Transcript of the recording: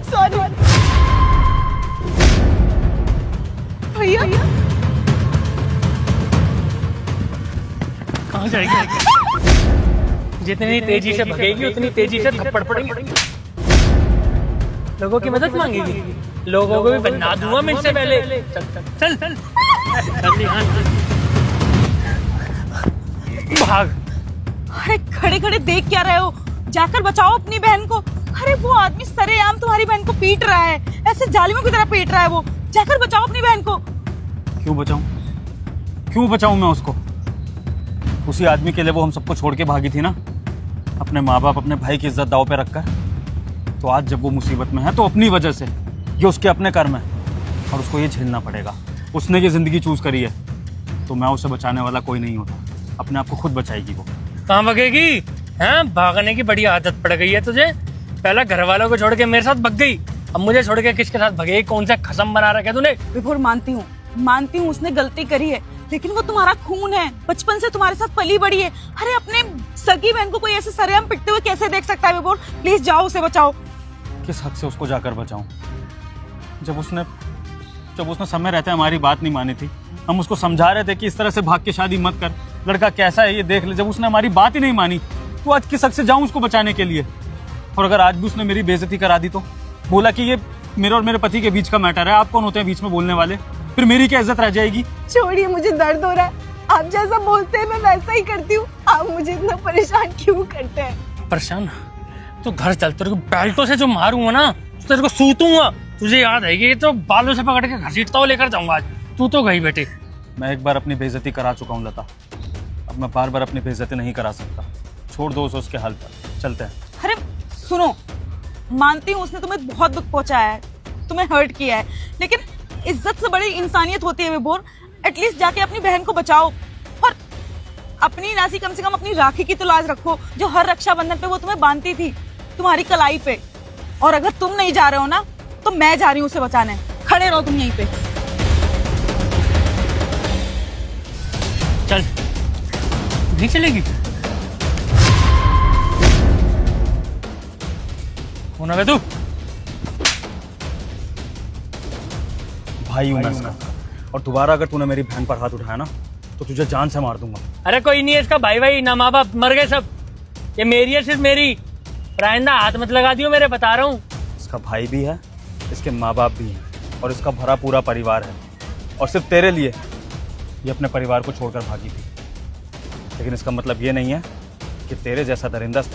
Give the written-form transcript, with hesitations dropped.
Sorry भैया। कहाँ जाएगी? जितनी तेजी से भगेगी उतनी तेजी से थप्पड़ पड़ेंगे। लोगों की मदद मांगेगी, लोगों को भी बना दूंगा मैं इससे पहले। चल चल चल भाग। अरे खड़े खड़े देख क्या रहे हो? जाकर बचाओ अपनी बहन को। अरे वो आदमी सरेआम तुम्हारी बहन को पीट रहा है, ऐसे जालिमों की तरह पीट रहा है वो। जाकर बचाओ अपनी बहन को। क्यों बचाऊं? क्यों बचाऊं मैं उसको? उसी आदमी के लिए वो हम सबको छोड़ के भागी थी ना, अपने माँ बाप अपने भाई की इज्जत दांव पे रखकर। तो आज जब वो मुसीबत में है तो अपनी वजह से, ये उसके अपने कर्म है और उसको ये झेलना पड़ेगा। उसने ये जिंदगी चूज करी है, तो मैं उसे बचाने वाला कोई नहीं होता। अपने आप को खुद बचाएगी वो। कहाँ भगेगी? हैं, भागने की बड़ी आदत पड़ गई है तुझे। पहले घर वालों को छोड़ के मेरे साथ भग गई, अब मुझे छोड़ के किसके साथ भगेगी? कौन सा खसम बना रखा है तूने? विभोर मानती हूँ उसने गलती करी है, लेकिन वो तुम्हारा खून है, बचपन से तुम्हारे साथ पली बड़ी है। अरे अपने सगी बहन को कोई ऐसे सरेआम पिटते हुए कैसे देख सकता है विभोर? प्लीज जाओ उसे बचाओ। किस हक से उसको जाकर बचाऊं? जब उसने समय रहते हमारी बात नहीं मानी थी, हम उसको समझा रहे थे कि इस तरह से भाग के शादी मत कर, लड़का कैसा है ये देख ले। जब उसने हमारी बात ही नहीं मानी, तो आज किस हक से जाऊं उसको बचाने के लिए? और अगर आज भी उसने मेरी बेइज्जती करा दी, तो बोला कि ये मेरे और मेरे पति के बीच का मैटर है, आप कौन होते हैं बीच में बोलने वाले? फिर मेरी क्या इज्जत रह जाएगी? छोड़िए, मुझे दर्द हो रहा है। आप जैसा बोलते हैं मैं वैसा ही करती हूँ। आप मुझे इतना परेशान क्यों करते हैं? परेशान? तो घर चल, तेरे को बेल्टों से जो मारूंगा ना, तो तेरे को सूतूंगा। तुझे याद है कि तो बालों से पकड़ के घसीटता हुआ लेकर जाऊंगा आज। तू तो गई बेटे। मैं एक बार अपनी बेइज्जती करा चुका हूँ लता, अब मैं बार बार अपनी बेइज्जती नहीं करा सकता। छोड़ दो उसे उसके हाल पर, चलते हैं। अरे सुनो, मानती हूँ उसने तुम्हें बहुत दुख पहुंचाया है, तुम्हें हर्ट किया है, लेकिन इज्जत से बड़ी इंसानियत होती है विभोर। एटलीस्ट जाके अपनी बहन को बचाओ, और अपनी नासी कम से कम अपनी राखी की तो लाज रखो, जो हर रक्षाबंधन पे वो तुम्हें बांधती थी तुम्हारी कलाई पे। और अगर तुम नहीं जा रहे हो ना, तो मैं जा रही हूँ उसे बचाने। खड़े रहो तुम यहीं पे। चल, नहीं चलेगी? कौन है तू? भाई हूं मैं इसका, और दोबारा अगर तूने मेरी बहन पर हाथ उठाया ना, तो तुझे जान से मार दूंगा। अरे कोई नहीं है इसका भाई, ना माँ बाप मर गए सब। ये मेरी है, सिर्फ मेरी। राइंदा हाथ मत लगा दियो मेरे, बता रहा हूँ। इसका भाई भी है, इसके माँ बाप भी हैं, और इसका भरा पूरा परिवार है। और सिर्फ तेरे लिए ये अपने परिवार को छोड़कर भागी थी। लेकिन इसका मतलब ये नहीं है कि तेरे जैसा दरिंदा इस पर